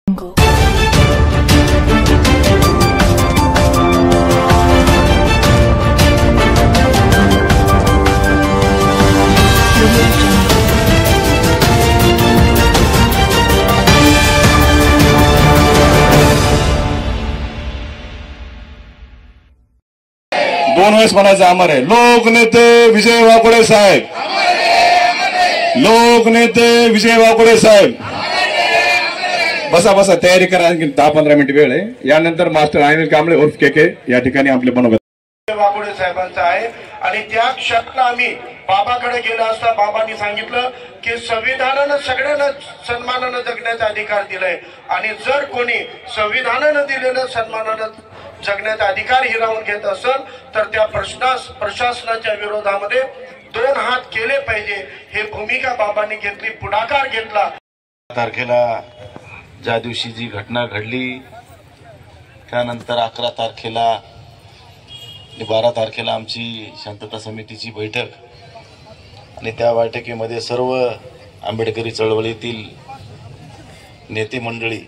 दोन वेळेस म्हणायचं अमर आहे. लोकनेते विजय वाकोडे साहेब, लोकनेते विजय वाकोडे साहेब. बसा बसा, तयारी करा, आणखी 10-15 मिनिट वेळ आहे. यानंतर मास्टर अनिल कांबळे उर्फ केके या ठिकाणी आपले बनवतात. वाकोडे साहेबांचा आहे आणि त्या क्षणाला आम्ही बाबाकडे गेला असता बाबांनी सांगितलं की संविधानानं सगळ्यांना सन्मानानं जगण्याचा अधिकार दिलाय आणि जर कोणी संविधानानं दिलेलं सन्मानानं जगण्याचा अधिकार हिरावून घेत असेल तर त्या प्रशासनाच्या विरोधामध्ये 2 हात केले पाहिजे. हे भूमिका बाबांनी घेतली, पुढाकार घेतला. तारखेला ज्या दिवशी जी घटना घडली त्यानंतर 11 तारखेला 12 तारखेला आमची शांतता समितीची बैठक आणि त्या बैठकीमध्ये सर्व आंबेडकरी चळवळीतील नेते मंडळी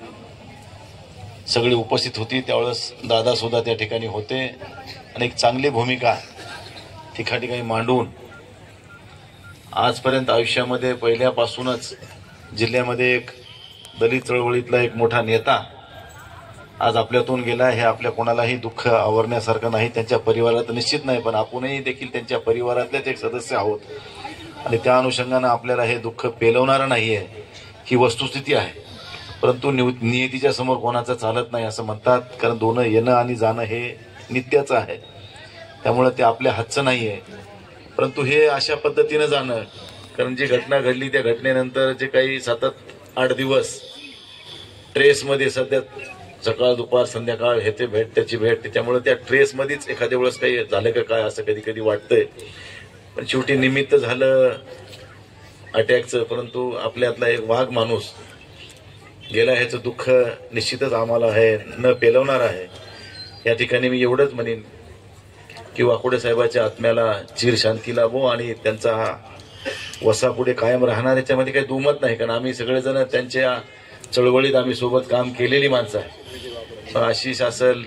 सगळी उपस्थित होती. त्यावेळेस दादा सुद्धा त्या ठिकाणी होते आणि एक चांगली भूमिका ठिकाणी मांडून आजपर्यंत आयुष्यामध्ये पहिल्यापासूनच जिल्ह्यामध्ये एक दलित चळवळीतला एक मोठा नेता आज आपल्यातून गेला. हे आपल्या कोणालाही दुःख आवरण्यासारखं नाही, त्यांच्या परिवारात निश्चित नाही, पण आपणही देखील त्यांच्या परिवारातलेच एक सदस्य आहोत आणि त्या अनुषंगानं आपल्याला हे दुःख पेलवणारं नाहीये, ही वस्तुस्थिती आहे. परंतु नियतीच्या समोर कोणाचं चालत नाही असं म्हणतात, कारण दोन येणं आणि जाणं हे नित्याचं आहे, त्यामुळे ते आपल्या हातचं नाहीये. परंतु हे अशा पद्धतीनं जाणं, कारण जी घटना घडली त्या घटनेनंतर जे काही 7-8 दिवस ट्रेसमध्ये सध्या सकाळ दुपार संध्याकाळ हे ते भेट त्याची भेट, त्याच्यामुळे त्या ट्रेसमध्येच एखाद्या वेळेस काही झालं का काय असं कधी कधी वाटतंय. पण शेवटी निमित्त झालं अटॅकचं, परंतु आपल्यातला एक वाघ माणूस गेला, ह्याचं दुःख निश्चितच आम्हाला आहे, न पेलवणार आहे. या ठिकाणी मी एवढंच म्हणेन की वाकोडे साहेबाच्या आत्म्याला चिर शांती लाभो आणि त्यांचा हा वसा पुढे कायम राहणार याच्यामध्ये काही दुमत नाही, कारण आम्ही सगळेजण त्यांच्या चळवळीत आम्ही सोबत काम केलेली माणसं आहे. आशिष असेल,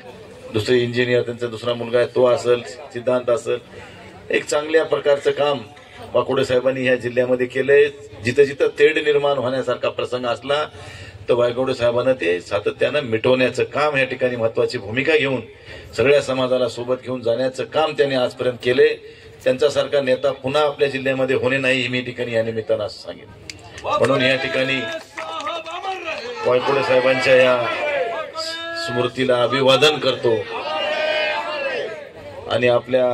दुसरे इंजिनियर त्यांचा दुसरा मुलगा आहे तो असेल, सिद्धांत असेल, एक चांगल्या प्रकारचं काम वाकोडे साहेबांनी ह्या जिल्ह्यामध्ये केलंय. जिथं जिथं तेढ निर्माण होण्यासारखा प्रसंग असला तर वाकोडे साहेबांना ते सातत्यानं मिटवण्याचं काम या ठिकाणी महत्वाची भूमिका घेऊन सगळ्या समाजाला सोबत घेऊन जाण्याचं काम त्यांनी आजपर्यंत केले. त्यांच्यासारखा नेता पुन्हा आपल्या जिल्ह्यामध्ये होणे नाही हे मी ठिकाणी या निमित्तानं असं सांगेन. म्हणून या ठिकाणी वाकोडे साहेबांच्या या स्मृतीला अभिवादन करतो आणि आपल्या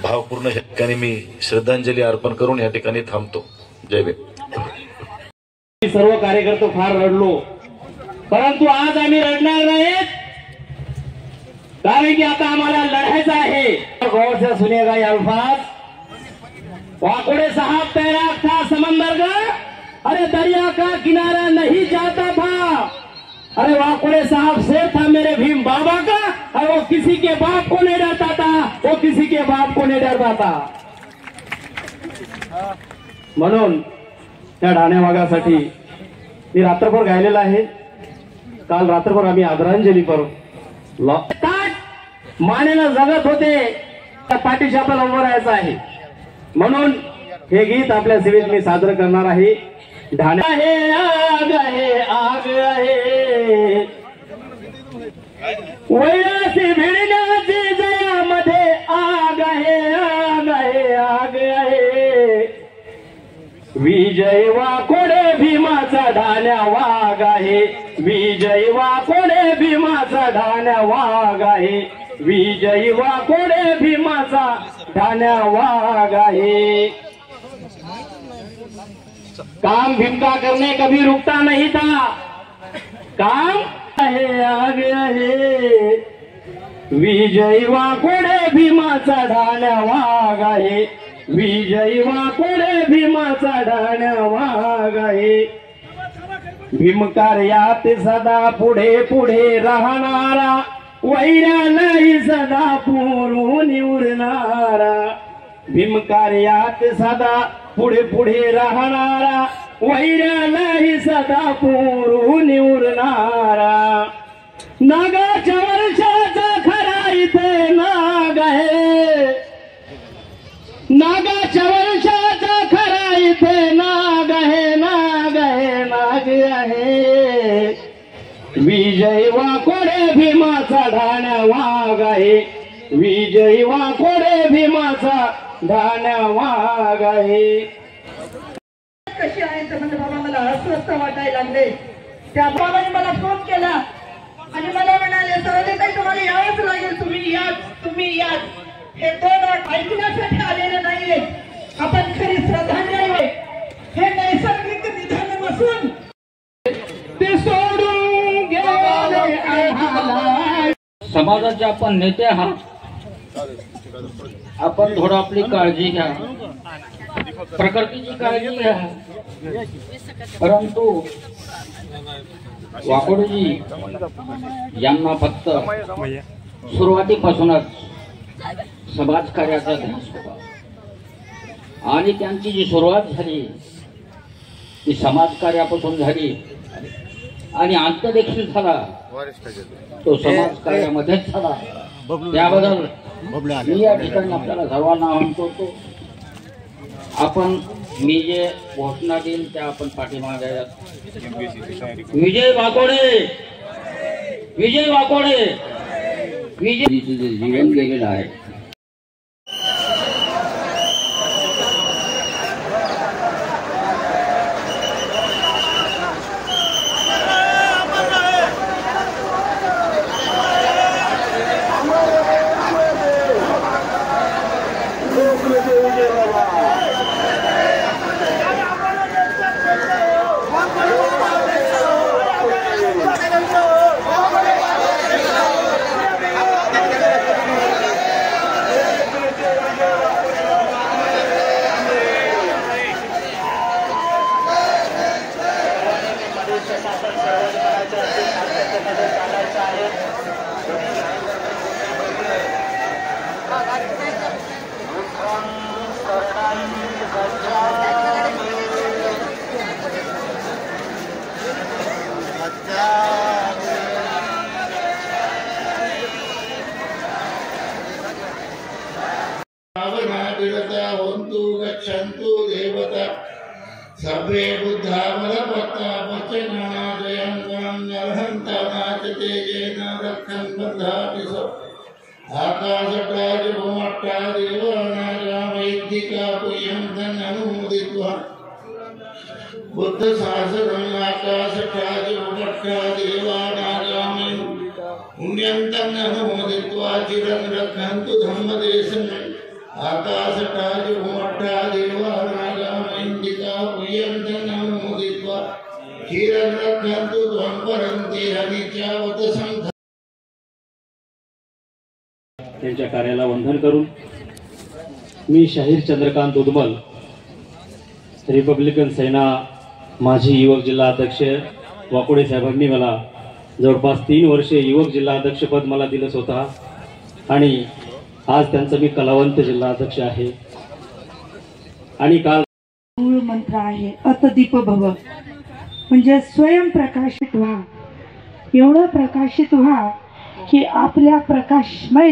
भावपूर्ण ठिकाणी मी श्रद्धांजली अर्पण करून या ठिकाणी थांबतो. जय भीम. सर्व कार्यकर्ते फार रडलो, परंतु आज आम्ही रडणार नाहीत, कारण की आता आम्हाला लढायचं आहे. गौर से सुनिएगा ये अल्फाज, वाकोडे साहब तैराक था समंदर का, अरे दरिया का किनारा नहीं जाता था, अरे वाकोडे साहब शेर था मेरे भीम बाबा का, और वो किसी के बाप को नहीं डरता था, वो किसी के बाप को नहीं डरता था. म्हणून त्या ढाण्या वाघासाठी मी रात्रभर गायलेला आहे. काल रात्रभर आम्ही आदरांजली करू मानेनं जगत होते, त्या पाठीशी आपल्याला उभं राहायचं आहे. म्हणून हे गीत आपल्या सेवेत मी सादर करणार आहे. ढाण्या आहे आग आहे आग आहे, वैरासी भिडण्याची जयामध्ये आग आहे आग आहे आग आहे. विजय वाकोडे भीमाचा ढाण्या वाघ आहे, विजय वाकोडे भीमाचा ढाण्या वाघ आहे, विजय वाकोडे भीमाचा ढाण्या वाघ आहे. काम भीम का करने कभी रुकता नहीं था, काम आहे आग आहे. विजय वाकोडे भीमाचा ढाण्या वाघ आहे, विजय वाकोडे भीमाचा ढाण्या वाघ आहे. भीमकार्यात सदा पुढे पुढे राहणारा, वैरालाही सदा पुरून उरणारा. भीमकार्यात सदा पुढे पुढे राहणारा, वैऱ्यालाही सदा पुरून उरणारा नागाच्या वर्षाचा खरा इथे नाग आहे नागाच्या वर्षाचा खरा इथे नाग आहे नाग आहे नाग आहे विजय वाकोडे भीमाचा ढाण्या वाघ आहे विजय वाकोडे भीमाचा ढाण्या वाघ आहे कशी आहे तर म्हणजे बाबा मला अस्वस्थ वाटायला लागले त्या बाबाने मला फोन केला आणि मला म्हणाले सरोदे ताई तुम्हाला यावंच लागेल तुम्ही या हे दोन ऐकण्यासाठी आलेले नाहीये आपण खरी श्रद्धांजली आहे हे नैसर्गिक निधन नसून ते सोडून गेले आम्हाला समाजाचे आपण नेते आहात आपण थोडं आपली काळजी घ्या प्रकृतीची काळजी घ्या परंतु वाकोडजी यांना फक्त सुरुवातीपासूनच समाजकार्याचा ध्यास होता आणि त्यांची जी सुरुवात झाली ती समाजकार्यापासून झाली आणि अंत देखील झाला तो समाजकार्यामध्येच झाला त्याबद्दल मी या ठिकाणी आपल्याला सर्वांना आवाहन करतो आपण मी जे घोषणा देईल त्या आपण पाठीमागे विजय वाकोडे विजय जीवन गेलेलं आहे गच्छन्तु देवता सर्वे बुद्धा बलवत्ता वचना जयन्तं तेजेन रक्षन् बन्धाति आकाशटाज भूमट्टा देवानागामैद्धिका पुयन्तं अनुमोदित्वा बुद्ध शासनम् आकाशटाज भूमट्टा देवानागामै पुण्यन्तं अनुमोदित्वा चिरं रक्षन्तु धम्मदेशम् आकाशटाज भूमट्टा देवानागामैद्धिका पुयन्तं अनुमोदित्वा चिरं रक्षन्तु त्वं परन्ति हरिचावत संघ त्यांच्या कार्याला वंदन करून मी शाहीर चंद्रकांत उदमल रिपब्लिकन सेना माजी युवक जिल्हा अध्यक्ष वाकोडे साहेबांनी मला जवळपास 3 वर्षे युवक जिल्हा अध्यक्षपद मला दिलं स्वतः आणि आज त्यांचं मी कलावंत जिल्हा अध्यक्ष आहे आणि काल मूळ मंत्र आहे अतदीप भव म्हणजे स्वयं प्रकाशित व्हा एवढं प्रकाशित व्हा की आपल्या प्रकाशमय